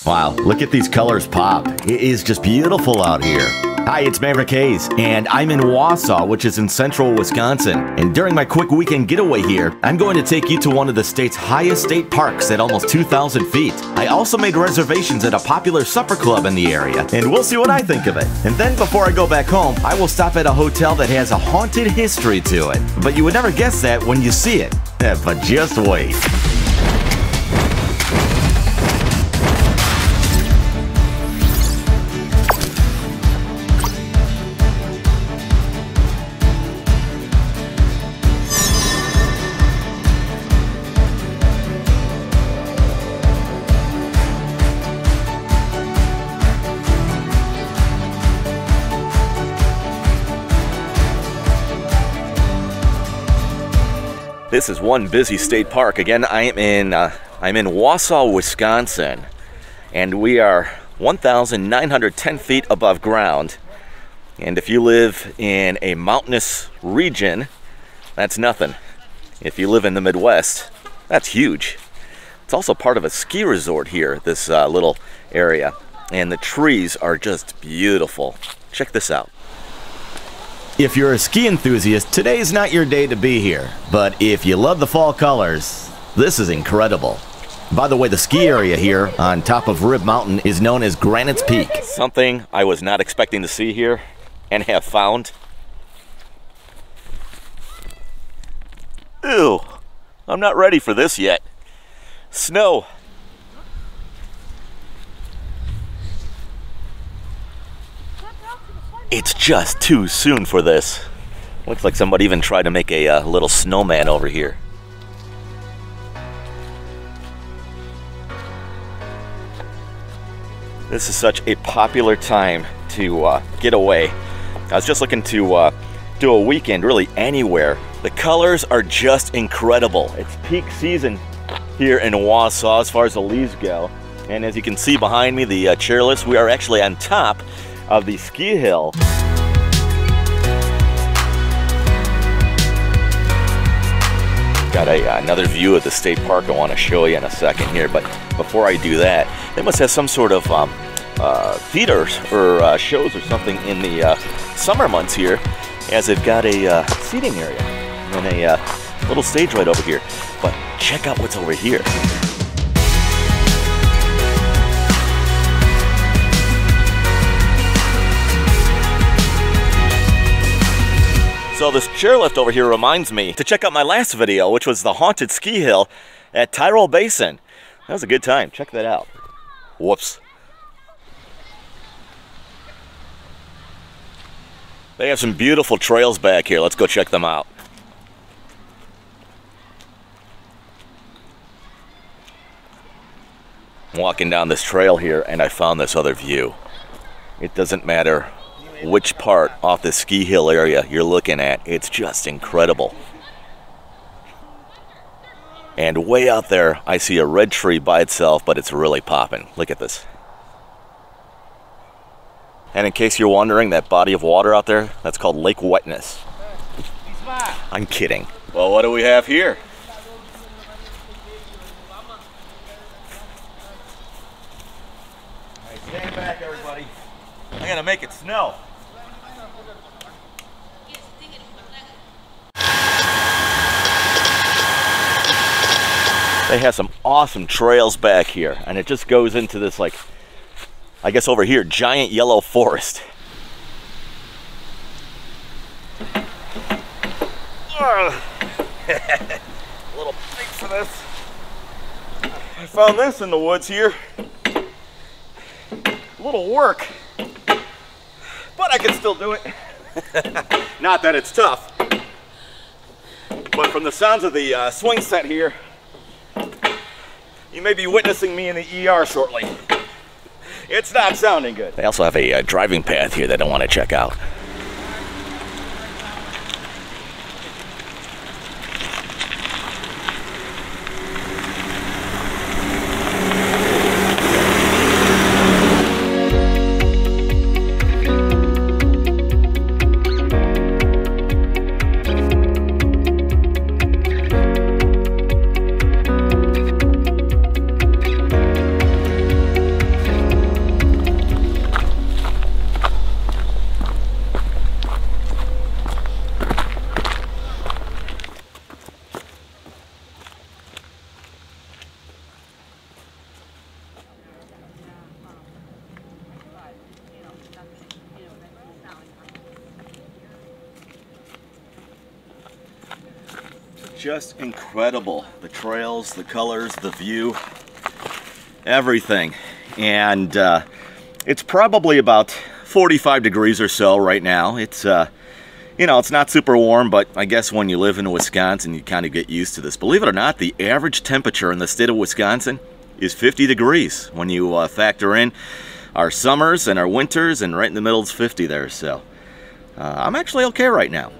Wow, look at these colors pop. It is just beautiful out here. Hi, it's Maverick Hayes, and I'm in Wausau, which is in central Wisconsin. And during my quick weekend getaway here, I'm going to take you to one of the state's highest state parks at almost 2,000 feet. I also made reservations at a popular supper club in the area, and we'll see what I think of it. And then before I go back home, I will stop at a hotel that has a haunted history to it. But you would never guess that when you see it. But just wait. This is one busy state park. Again, I'm in Wausau, Wisconsin, and we are 1,910 feet above ground. And if you live in a mountainous region, that's nothing. If you live in the Midwest, that's huge. It's also part of a ski resort here, this little area, and the trees are just beautiful. Check this out. If you're a ski enthusiast, today's not your day to be here. But if you love the fall colors, this is incredible. By the way, the ski area here on top of Rib Mountain is known as Granite's Peak. Something I was not expecting to see here and have found. Ew, I'm not ready for this yet. Snow. It's just too soon for this. Looks like somebody even tried to make a little snowman over here. This is such a popular time to get away. I was just looking to do a weekend really anywhere. The colors are just incredible. It's peak season here in Wausau as far as the leaves go. And as you can see behind me, the chairlifts, we are actually on top of the ski hill. Got another view of the state park I want to show you in a second here, but before I do that, they must have some sort of theaters or shows or something in the summer months here, as they've got a seating area and a little stage right over here. But check out what's over here. So this chairlift over here reminds me to check out my last video, which was the haunted ski hill at Tyrol Basin. That was a good time. Check that out. Whoops. They have some beautiful trails back here. Let's go check them out. I'm walking down this trail here and I found this other view. It doesn't matter which part off the ski hill area you're looking at, it's just incredible. And way out there I see a red tree by itself, but it's really popping. Look at this. And in case you're wondering, that body of water out there, that's called Lake Wetness. I'm kidding. Well, what do we have here? All right, stand back everybody. I gotta make it snow. They have some awesome trails back here, and it just goes into this, like, I guess over here, giant yellow forest. A little big for this. I found this in the woods here. A little work, but I can still do it. Not that it's tough, but from the sounds of the swing set here, you may be witnessing me in the ER shortly. It's not sounding good. They also have a driving path here that I want to check out. just incredible. The trails, the colors, the view, everything. And it's probably about 45 degrees or so right now. It's you know, it's not super warm, but I guess when you live in Wisconsin, you kind of get used to this. Believe it or not, the average temperature in the state of Wisconsin is 50 degrees when you factor in our summers and our winters, and right in the middle is 50 there. So I'm actually okay right now.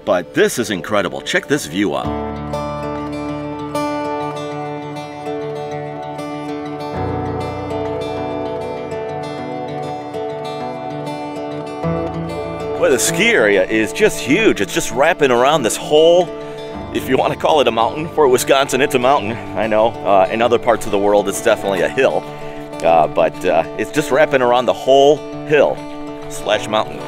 But this is incredible. Check this view out. Well, the ski area is just huge. It's just wrapping around this whole, if you want to call it a mountain. For Wisconsin, it's a mountain. I know. In other parts of the world, it's definitely a hill. But it's just wrapping around the whole hill / mountain.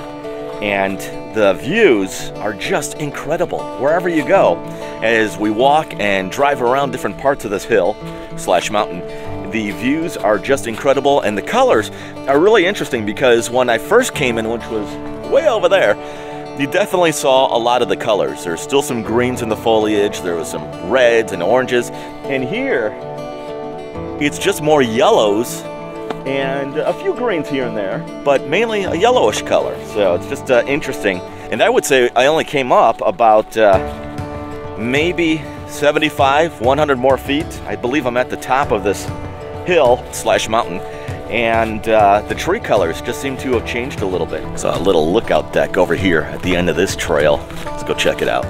And the views are just incredible wherever you go. As we walk and drive around different parts of this hill / mountain, the views are just incredible. And the colors are really interesting, because when I first came in, which was way over there, you definitely saw a lot of the colors. There's still some greens in the foliage, there was some reds and oranges, and here it's just more yellows and a few greens here and there, but mainly a yellowish color. So it's just interesting. And I would say I only came up about maybe 75, 100 more feet. I believe I'm at the top of this hill / mountain. And the tree colors just seem to have changed a little bit. So a little lookout deck over here at the end of this trail. Let's go check it out.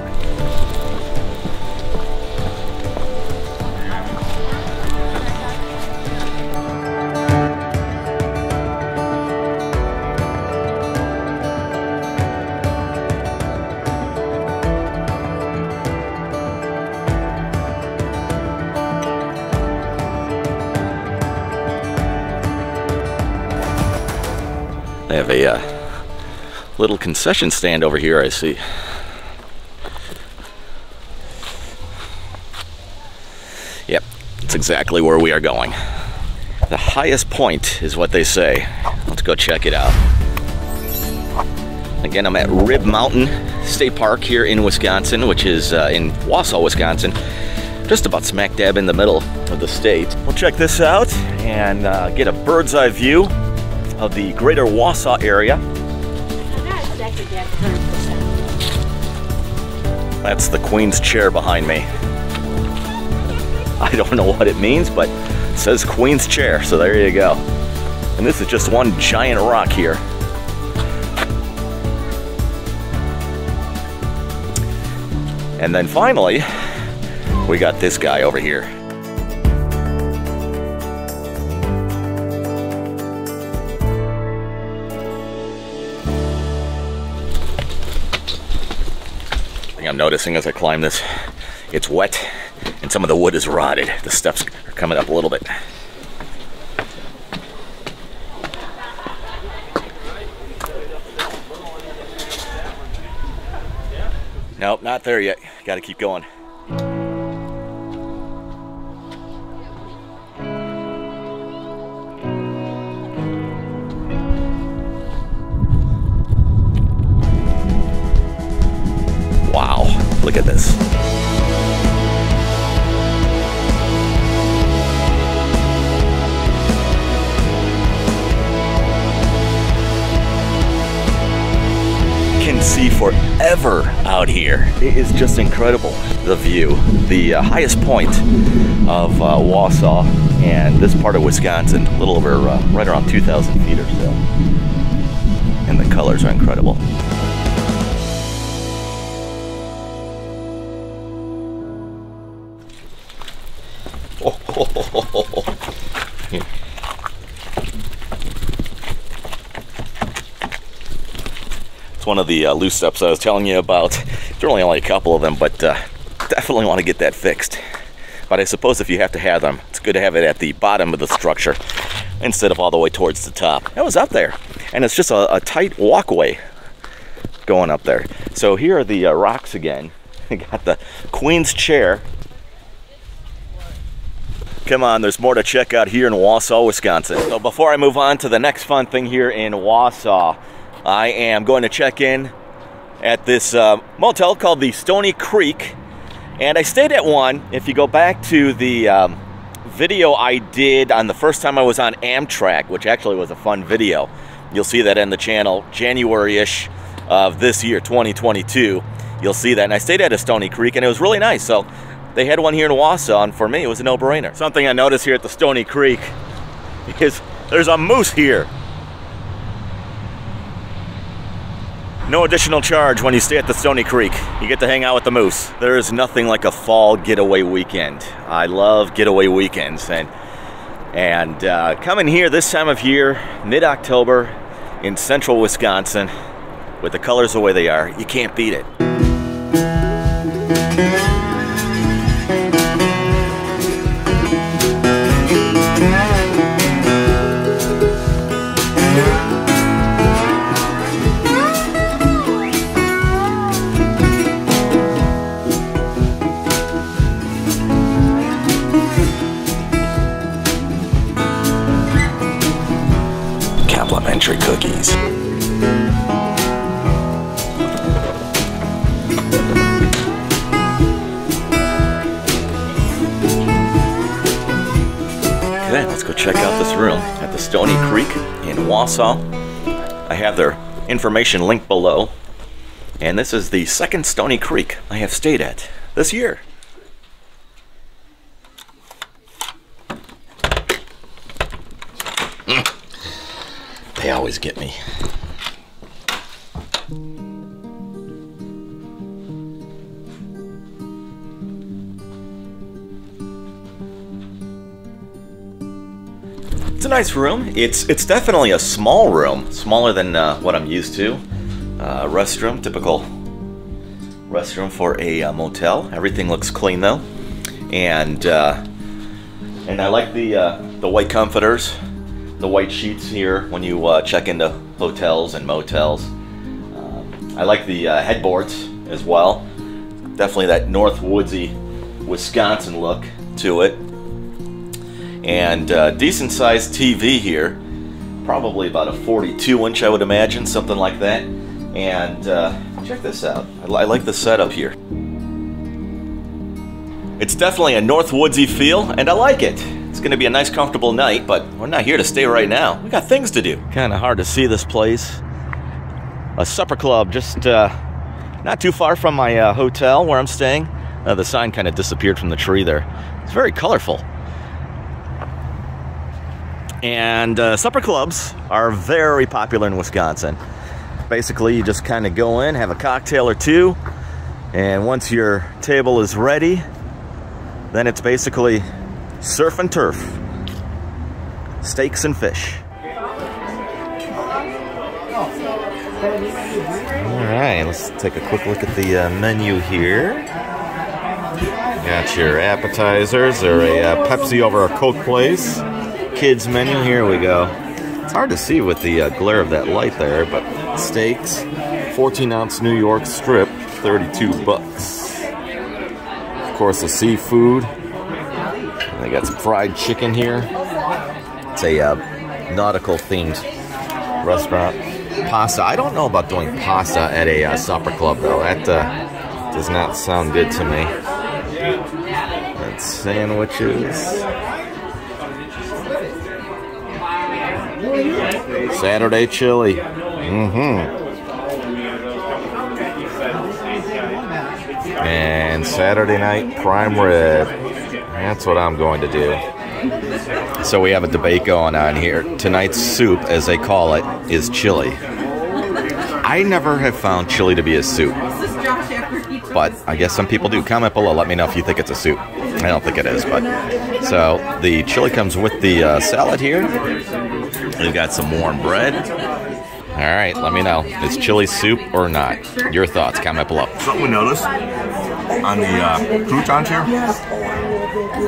They have a little concession stand over here, I see. Yep, that's exactly where we are going. The highest point is what they say. Let's go check it out. Again, I'm at Rib Mountain State Park here in Wisconsin, which is in Wausau, Wisconsin. Just about smack dab in the middle of the state. We'll check this out and get a bird's eye view of the greater Wausau area. That's the Queen's chair behind me. I don't know what it means, but it says Queen's chair, so there you go. And this is just one giant rock here. And then finally, we got this guy over here. I'm noticing as I climb this, it's wet and some of the wood is rotted. The steps are coming up a little bit. Nope, not there yet. Got to keep going. Wow, look at this. Can see forever out here. It is just incredible, the view. The highest point of Wausau and this part of Wisconsin, a little over, right around 2,000 feet or so. And the colors are incredible. It's one of the loose steps I was telling you about. There's only a couple of them, but definitely want to get that fixed. But I suppose if you have to have them, it's good to have it at the bottom of the structure instead of all the way towards the top. It was up there, and it's just a tight walkway going up there. So here are the rocks again. We got the Queen's chair. Come on, there's more to check out here in Wausau, Wisconsin. So before I move on to the next fun thing here in Wausau, I am going to check in at this motel called the Stoney Creek. And I stayed at one. If you go back to the video I did on the first time I was on Amtrak, which actually was a fun video, you'll see that in the channel, January-ish of this year, 2022. You'll see that. And I stayed at a Stoney Creek, and it was really nice. So they had one here in Wausau, and for me, it was a no-brainer. Something I noticed here at the Stoney Creek is there's a moose here. No additional charge when you stay at the Stoney Creek. You get to hang out with the moose. There is nothing like a fall getaway weekend. I love getaway weekends. And coming here this time of year, mid-October, in central Wisconsin, with the colors the way they are, you can't beat it. Complimentary cookies. Okay, let's go check out this room at the Stoney Creek in Wausau. I have their information linked below. And this is the second Stoney Creek I have stayed at this year. They always get me. It's a nice room. It's definitely a small room, smaller than what I'm used to. Restroom, typical restroom for a motel. Everything looks clean though, and I like the white comforters. The white sheets here when you check into hotels and motels. I like the headboards as well. Definitely that North Woodsy Wisconsin look to it. And decent sized TV here. Probably about a 42-inch, I would imagine, something like that. And check this out. I like the setup here. It's definitely a North Woodsy feel, and I like it. It's going to be a nice, comfortable night, but we're not here to stay right now. We got things to do. Kind of hard to see this place. A supper club just not too far from my hotel where I'm staying. The sign kind of disappeared from the tree there. It's very colorful. And supper clubs are very popular in Wisconsin. Basically, you just kind of go in, have a cocktail or two, and once your table is ready, then it's basically surf and turf, steaks and fish. All right, let's take a quick look at the menu here. Got your appetizers, or a Pepsi over a Coke place. Kids menu, here we go. It's hard to see with the glare of that light there, but steaks, 14-ounce New York strip, $32. Of course, the seafood. They got some fried chicken here. It's a nautical themed restaurant. Pasta. I don't know about doing pasta at a supper club though. That does not sound good to me. That's sandwiches. Saturday chili. And Saturday night prime rib. That's what I'm going to do. So we have a debate going on here. Tonight's soup, as they call it, is chili. I never have found chili to be a soup, but I guess some people do. Comment below. Let me know if you think it's a soup. I don't think it is, but so the chili comes with the salad here. We've got some warm bread. All right, let me know. Is chili soup or not? Your thoughts. Comment below. Something we noticed on the croutons here,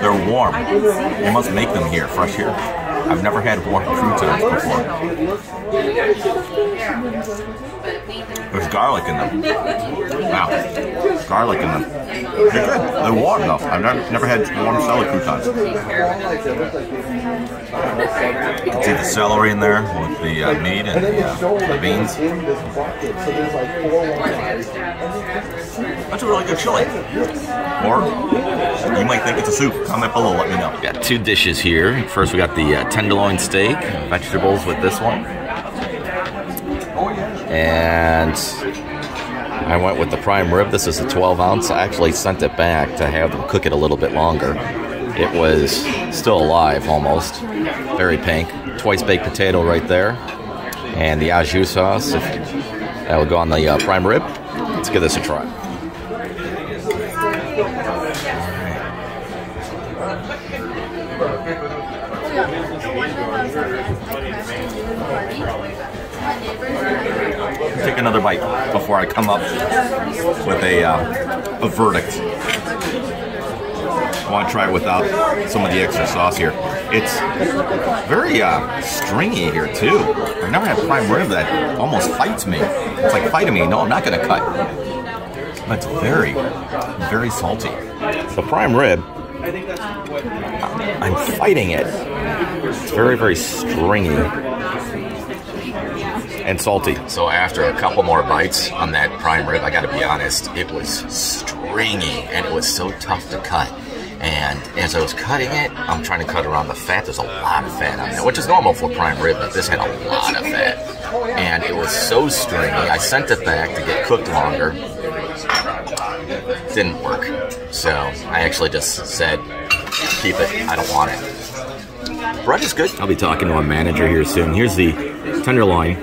they're warm. They must make them here, fresh here. I've never had warm croutons before. There's garlic in them. Wow, garlic in them. They're good. They're warm though. I've never had warm salad croutons. You can see the celery in there with the meat and the beans. That's a really good chili. Or you might think it's a soup. Comment below, let me know. We got 2 dishes here. First we got the tenderloin steak, vegetables with this one. And I went with the prime rib. This is a 12 ounce. I actually sent it back to have them cook it a little bit longer. It was still alive almost. Very pink. Twice baked potato right there. And the au jus sauce. That will go on the prime rib. Let's give this a try. Take another bite before I come up with a verdict. I want to try it without some of the extra sauce here. It's very stringy here too. I've never had prime rib that almost fights me. It's like fighting me. No, I'm not going to cut. That's very, very salty. The prime rib, I'm fighting it. It's very, very stringy and salty. So after a couple more bites on that prime rib, I got to be honest, it was stringy and it was so tough to cut. And as I was cutting it, I'm trying to cut around the fat. There's a lot of fat on there, which is normal for prime rib, but this had a lot of fat. And it was so stringy. I sent it back to get cooked longer. Didn't work. So I actually just said, keep it. I don't want it. Bread is good. I'll be talking to a manager here soon. Here's the tenderloin,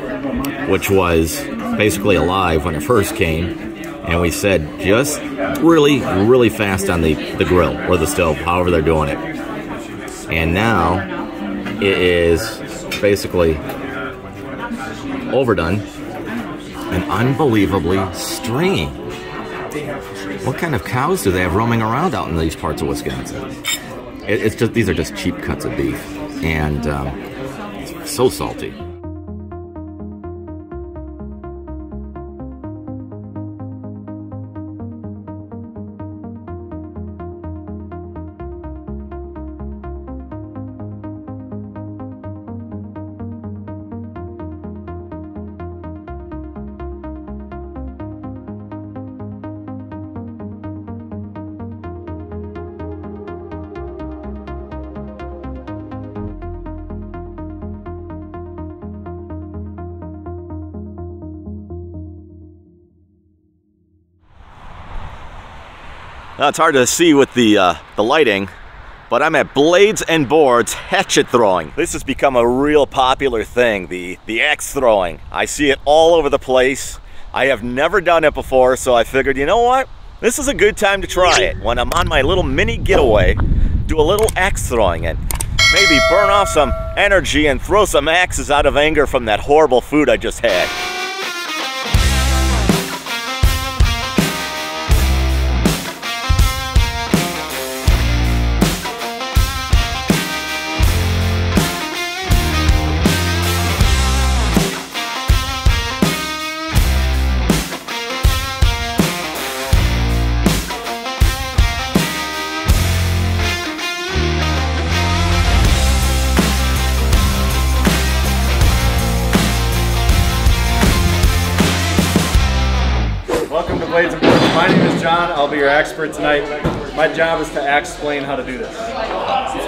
which was basically alive when it first came. And we said just really, really fast on the grill or the stove, however they're doing it. And now it is basically overdone and unbelievably stringy. What kind of cows do they have roaming around out in these parts of Wisconsin? It's just, these are just cheap cuts of beef, and it's so salty. Now, it's hard to see with the lighting, but I'm at Blades and Boards hatchet throwing. This has become a real popular thing, the axe throwing. I see it all over the place. I have never done it before, so I figured, you know what? This is a good time to try it. When I'm on my little mini getaway, do a little axe throwing and maybe burn off some energy and throw some axes out of anger from that horrible food I just had. Welcome to Blades and Boards. My name is John. I'll be your expert tonight. My job is to explain how to do this.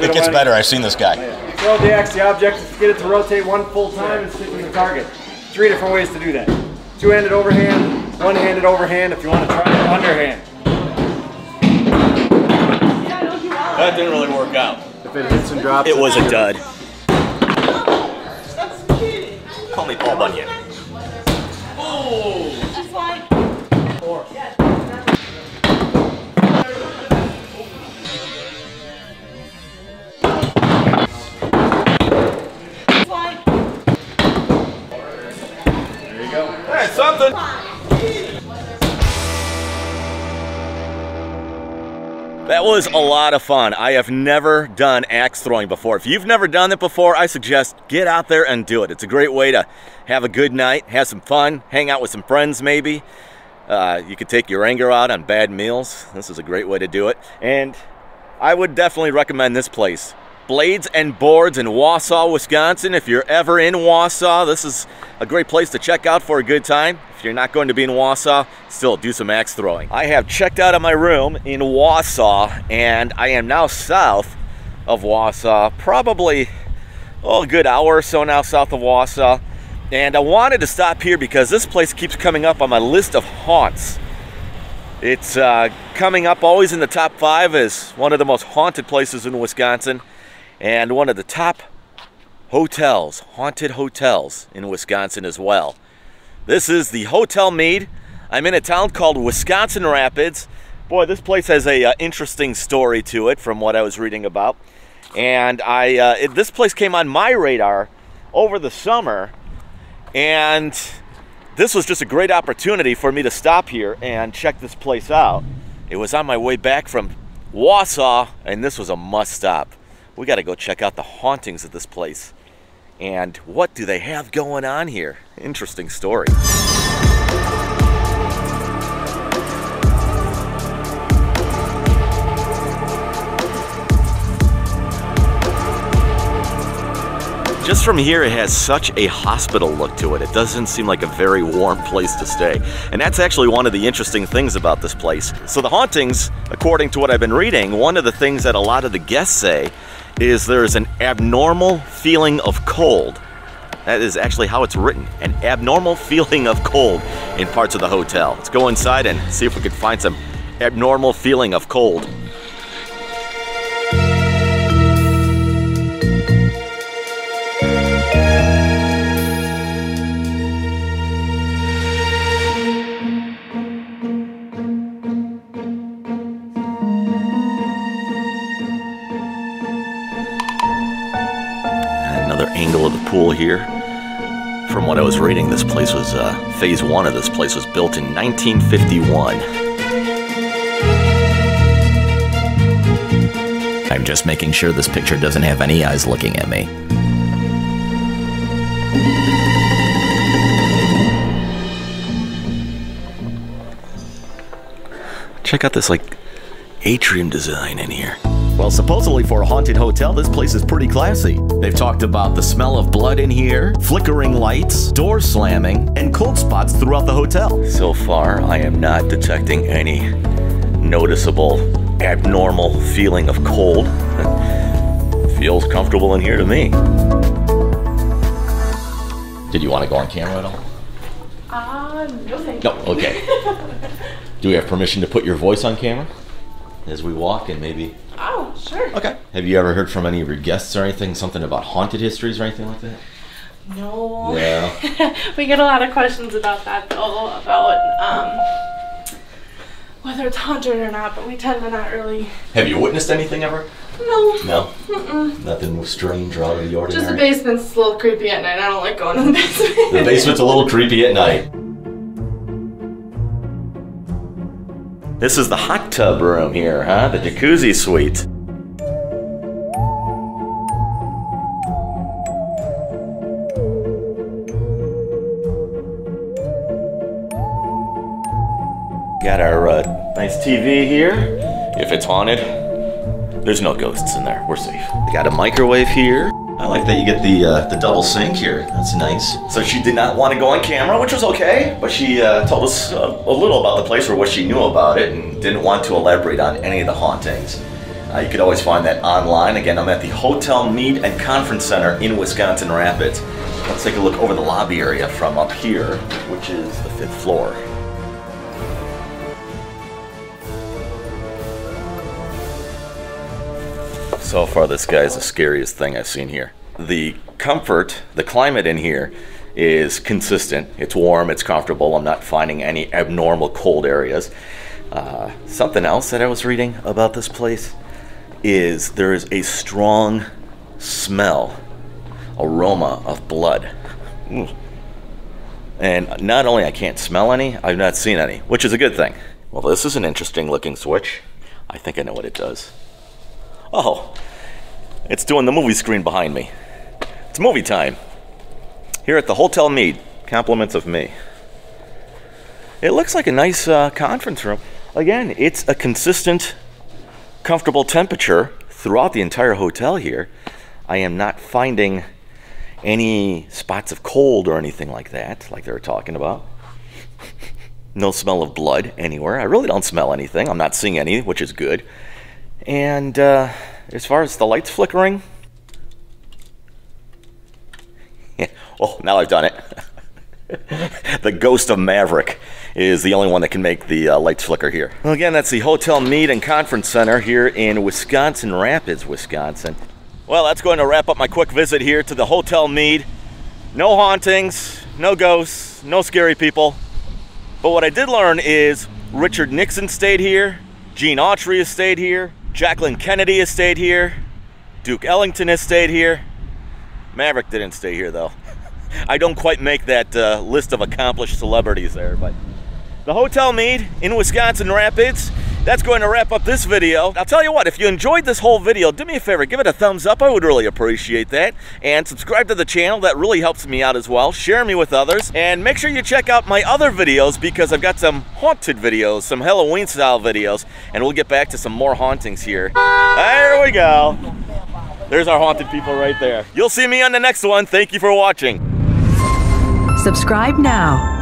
It gets better. I've seen this guy. Throw the axe. The object is to get it to rotate one full time and stick with the target. 3 different ways to do that. Two-handed overhand, one-handed overhand. If you want to try it, underhand. That didn't really work out. If it hits and drops, it was a dud. Call me Paul Bunyan. Oh! That's fine. There you go. That's something. That was a lot of fun. I have never done axe throwing before. If you've never done it before, I suggest get out there and do it. It's a great way to have a good night, have some fun, hang out with some friends maybe. You could take your anger out on bad meals. This is a great way to do it. And I would definitely recommend this place, Blades and Boards in Wausau, Wisconsin. If you're ever in Wausau, this is a great place to check out for a good time. If you're not going to be in Wausau, still do some axe throwing. I have checked out of my room in Wausau, and I am now south of Wausau, probably a good hour or so now south of Wausau. And I wanted to stop here because this place keeps coming up on my list of haunts. It's coming up always in the top 5 as one of the most haunted places in Wisconsin and one of the top hotels, haunted hotels in Wisconsin as well. This is the Hotel Mead. I'm in a town called Wisconsin Rapids. Boy, this place has a interesting story to it from what I was reading about. And this place came on my radar over the summer, and this was just a great opportunity for me to stop here and check this place out. It was on my way back from Wausau, and this was a must stop. We got to go check out the hauntings of this place. And what do they have going on here? Interesting story. Just from here, it has such a hospital look to it. It doesn't seem like a very warm place to stay. And that's actually one of the interesting things about this place. So the hauntings, according to what I've been reading, one of the things that a lot of the guests say is there's an abnormal feeling of cold. That is actually how it's written, an abnormal feeling of cold in parts of the hotel. Let's go inside and see if we can find some abnormal feeling of cold. Angle of the pool here. From what I was reading, this place was phase 1 of this place was built in 1951. I'm just making sure this picture doesn't have any eyes looking at me. Check out this like atrium design in here. Well, supposedly for a haunted hotel, this place is pretty classy. They've talked about the smell of blood in here, flickering lights, doors slamming, and cold spots throughout the hotel. So far, I am not detecting any noticeable, abnormal feeling of cold. Feels comfortable in here to me. Did you want to go on camera at all? No thank you. No, okay. Do we have permission to put your voice on camera as we walk and maybe... Oh, sure. Okay. Have you ever heard from any of your guests or anything, something about haunted histories or anything like that? No. Yeah. We get a lot of questions about that though, about whether it's haunted or not, but we tend to not really. Have you witnessed anything ever? No. No? Mm-mm. Nothing strange or out of the ordinary? Just the basement's a little creepy at night. I don't like going in the basement. The basement's a little creepy at night. This is the hot tub room here, huh? The jacuzzi suite. Got our nice TV here. If it's haunted, there's no ghosts in there. We're safe. We got a microwave here. I like that you get the double sink here. That's nice. So she did not want to go on camera, which was okay, but she told us a little about the place or what she knew about it and didn't want to elaborate on any of the hauntings. You could always find that online. Again, I'm at the Hotel Mead and Conference Center in Wisconsin Rapids. Let's take a look over the lobby area from up here, which is the 5th floor. So far, this guy's the scariest thing I've seen here. The comfort, the climate in here is consistent. It's warm, it's comfortable. I'm not finding any abnormal cold areas. Something else that I was reading about this place is there is a strong smell, aroma of blood. And not only I can't smell any, I've not seen any, which is a good thing. Well, this is an interesting looking switch. I think I know what it does. Oh, it's doing the movie screen behind me. It's movie time. Here at the Hotel Mead, compliments of me. It looks like a nice conference room. Again, it's a consistent, comfortable temperature throughout the entire hotel here. I am not finding any spots of cold or anything like that, like they were talking about. No smell of blood anywhere. I really don't smell anything. I'm not seeing any, which is good. And as far as the lights flickering, yeah, well, now I've done it. The ghost of Maverick is the only one that can make the lights flicker here. Well, again, that's the Hotel Meet and Conference Center here in Wisconsin Rapids, Wisconsin. Well, that's going to wrap up my quick visit here to the Hotel Meet. No hauntings, no ghosts, no scary people. But what I did learn is Richard Nixon stayed here, Gene Autry has stayed here, Jacqueline Kennedy has stayed here, Duke Ellington has stayed here. Maverick didn't stay here, though. I don't quite make that list of accomplished celebrities there, but the Hotel Meet in Wisconsin Rapids, that's going to wrap up this video. I'll tell you what, if you enjoyed this whole video, do me a favor, give it a thumbs up. I would really appreciate that. And subscribe to the channel, that really helps me out as well. Share me with others. And make sure you check out my other videos because I've got some haunted videos, some Halloween style videos, and we'll get back to some more hauntings here. There we go. There's our haunted people right there. You'll see me on the next one. Thank you for watching. Subscribe now.